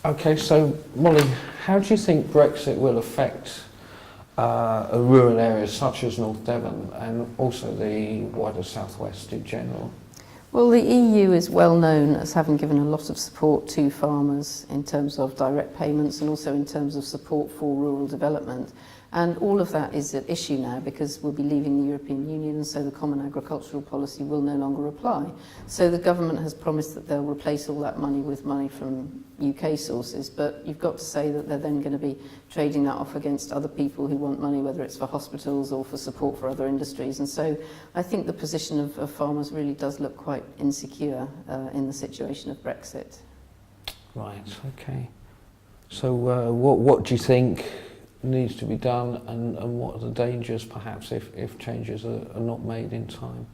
Okay, so Molly, how do you think Brexit will affect rural areas such as North Devon and also the wider southwest in general? Well, the EU is well known as having given a lot of support to farmers in terms of direct payments and also in terms of support for rural development. And all of that is at issue now because we'll be leaving the European Union, and so the Common Agricultural Policy will no longer apply. So the government has promised that they'll replace all that money with money from UK sources, but you've got to say that they're then going to be trading that off against other people who want money, whether it's for hospitals or for support for other industries. And so I think the position of farmers really does look quite insecure in the situation of Brexit. Right, okay. So what do you think needs to be done, and what are the dangers perhaps if changes are not made in time?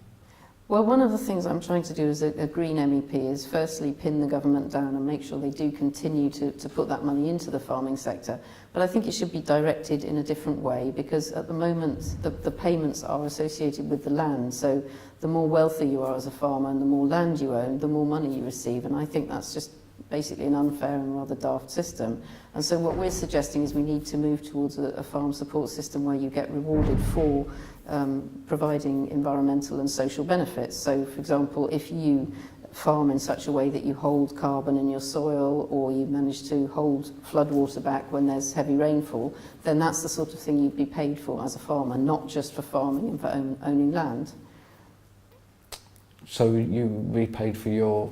Well, one of the things I'm trying to do as a Green MEP is firstly pin the government down and make sure they do continue to put that money into the farming sector. But I think it should be directed in a different way, because at the moment the payments are associated with the land. So the more wealthy you are as a farmer and the more land you own, the more money you receive. And I think that's just basically an unfair and rather daft system. And so what we're suggesting is we need to move towards a farm support system where you get rewarded for providing environmental and social benefits. So, for example, if you farm in such a way that you hold carbon in your soil, or you manage to hold floodwater back when there's heavy rainfall, then that's the sort of thing you'd be paid for as a farmer, not just for farming and for owning land. So you'd be paid for your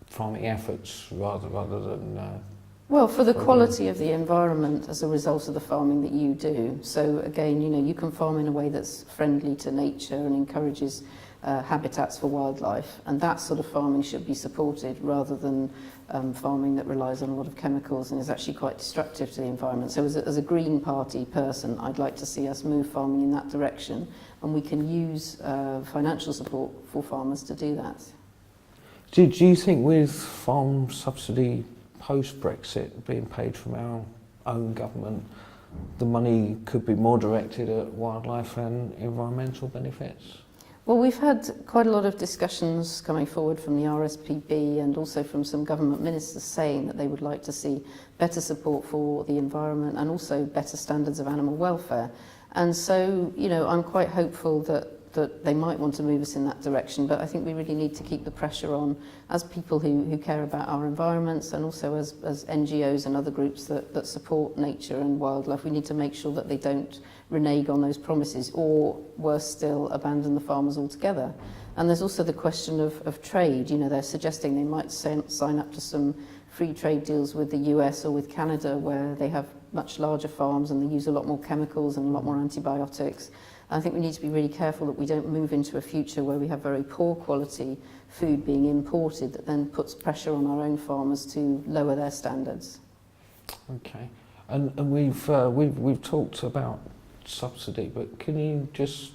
farming efforts rather than well, for the quality of the environment as a result of the farming that you do. So again, you know, you can farm in a way that's friendly to nature and encourages habitats for wildlife, and that sort of farming should be supported rather than farming that relies on a lot of chemicals and is actually quite destructive to the environment. So as a Green Party person, I'd like to see us move farming in that direction, and we can use financial support for farmers to do that. Do you think with farm subsidy post-Brexit being paid from our own government, the money could be more directed at wildlife and environmental benefits? Well, we've had quite a lot of discussions coming forward from the RSPB and also from some government ministers saying that they would like to see better support for the environment and also better standards of animal welfare. And so, you know, I'm quite hopeful that they might want to move us in that direction, but I think we really need to keep the pressure on as people who care about our environments, and also as NGOs and other groups that support nature and wildlife. We need to make sure that they don't renege on those promises, or worse still, abandon the farmers altogether. And there's also the question of trade. You know, they're suggesting they might sign up to some free trade deals with the US or with Canada, where they have much larger farms and they use a lot more chemicals and a lot more antibiotics. I think we need to be really careful that we don't move into a future where we have very poor quality food being imported that then puts pressure on our own farmers to lower their standards. Okay, and we've talked about subsidy, but can you just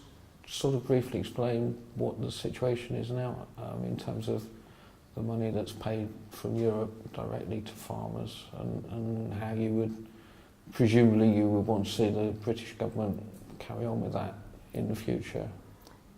sort of briefly explain what the situation is now in terms of the money that's paid from Europe directly to farmers, and how you would, presumably you would want to see the British government carry on with that in the future?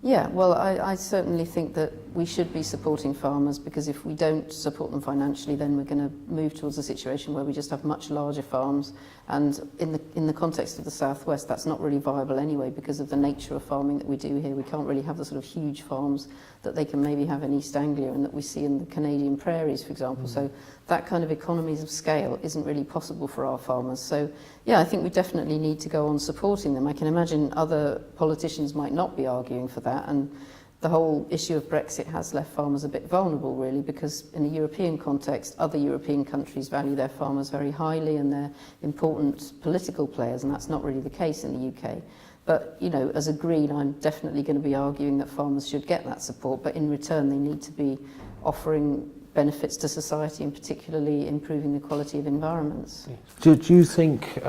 Yeah, well, I certainly think that we should be supporting farmers, because if we don't support them financially, then we're going to move towards a situation where we just have much larger farms. And in the context of the Southwest, that's not really viable anyway, because of the nature of farming that we do here. We can't really have the sort of huge farms that they can maybe have in East Anglia and that we see in the Canadian prairies, for example. So that kind of economies of scale isn't really possible for our farmers. So yeah, I think we definitely need to go on supporting them. I can imagine other politicians might not be arguing for that, and the whole issue of Brexit has left farmers a bit vulnerable, really, because in a European context, other European countries value their farmers very highly and they're important political players, and that's not really the case in the UK. But, you know, as a Green, I'm definitely going to be arguing that farmers should get that support, but in return they need to be offering benefits to society, and particularly improving the quality of environments. Do you think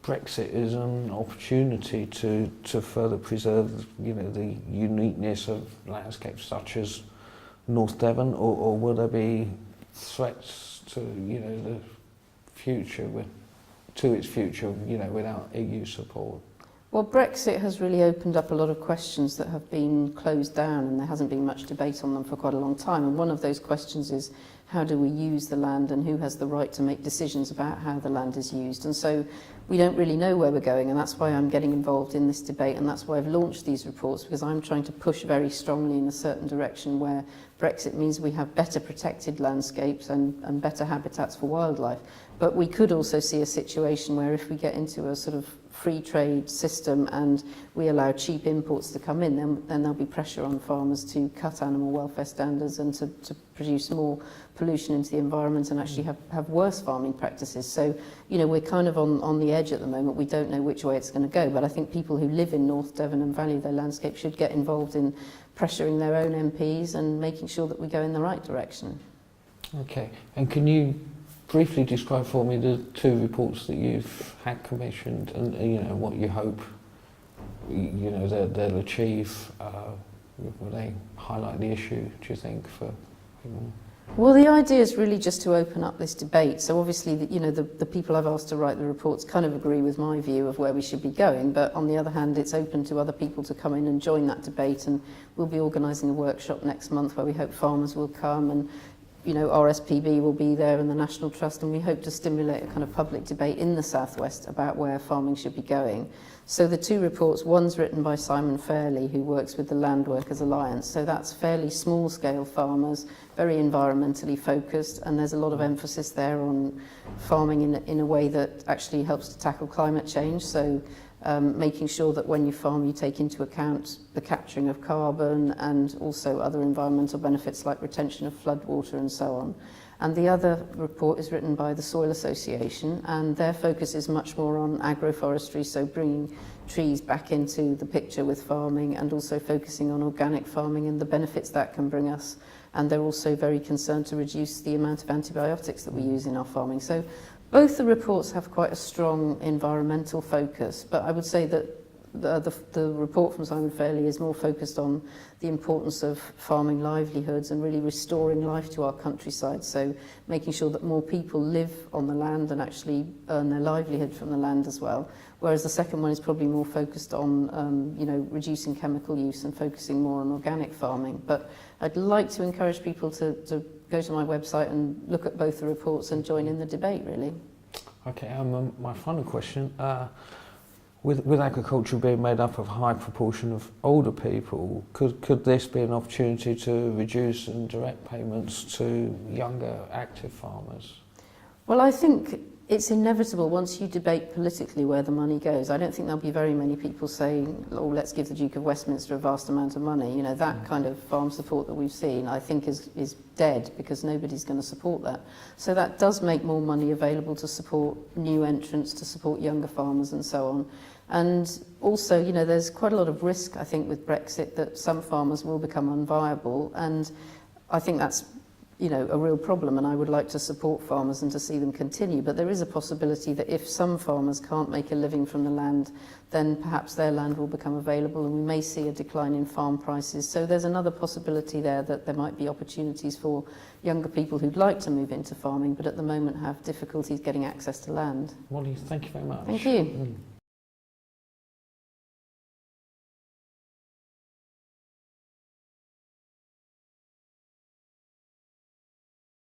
Brexit is an opportunity to further preserve, you know, the uniqueness of landscapes such as North Devon, or will there be threats to, you know, the future to its future, you know, without EU support? Well, Brexit has really opened up a lot of questions that have been closed down, and there hasn't been much debate on them for quite a long time. And one of those questions is, how do we use the land, and who has the right to make decisions about how the land is used? And so we don't really know where we're going, and that's why I'm getting involved in this debate, and that's why I've launched these reports, because I'm trying to push very strongly in a certain direction where Brexit means we have better protected landscapes and better habitats for wildlife. But we could also see a situation where if we get into a sort of free trade system and we allow cheap imports to come in, then there'll be pressure on farmers to cut animal welfare standards and to produce more pollution into the environment and actually have worse farming practices. So, you know, we're kind of on the edge at the moment. We don't know which way it's going to go, but I think people who live in North Devon and value their landscape should get involved in pressuring their own MPs and making sure that we go in the right direction. Okay, and can you briefly describe for me the two reports that you've had commissioned, and you know what you hope you know they'll achieve? Will they highlight the issue, do you think, for people? Well, the idea is really just to open up this debate. So obviously, the people I've asked to write the reports kind of agree with my view of where we should be going. But on the other hand, it's open to other people to come in and join that debate. And we'll be organising a workshop next month where we hope farmers will come, and you know, RSPB will be there and the National Trust, and we hope to stimulate a kind of public debate in the Southwest about where farming should be going. So the two reports, one's written by Simon Fairley, who works with the Land Workers Alliance. So that's fairly small-scale farmers, very environmentally focused, and there's a lot of emphasis there on farming in a way that actually helps to tackle climate change. So making sure that when you farm you take into account the capturing of carbon and also other environmental benefits like retention of floodwater and so on. And the other report is written by the Soil Association, and their focus is much more on agroforestry, so bringing trees back into the picture with farming and also focusing on organic farming and the benefits that can bring us. And they're also very concerned to reduce the amount of antibiotics that we use in our farming. So both the reports have quite a strong environmental focus, but I would say that the report from Simon Fairley is more focused on the importance of farming livelihoods and really restoring life to our countryside. So making sure that more people live on the land and actually earn their livelihood from the land as well. Whereas the second one is probably more focused on, you know, reducing chemical use and focusing more on organic farming. But I'd like to encourage people to go to my website and look at both the reports and join in the debate, really. Okay, my final question. With agriculture being made up of a high proportion of older people, could this be an opportunity to reduce and direct payments to younger active farmers? Well, I think it's inevitable once you debate politically where the money goes. I don't think there'll be very many people saying, oh, let's give the Duke of Westminster a vast amount of money. You know, that kind of farm support that we've seen, I think is dead, because nobody's going to support that. So that does make more money available to support new entrants, to support younger farmers and so on. And also, you know, there's quite a lot of risk, I think, with Brexit that some farmers will become unviable. And I think that's, you know, a real problem, and I would like to support farmers and to see them continue. But there is a possibility that if some farmers can't make a living from the land, then perhaps their land will become available and we may see a decline in farm prices. So there's another possibility there that there might be opportunities for younger people who'd like to move into farming but at the moment have difficulties getting access to land. Molly, thank you very much. Thank you.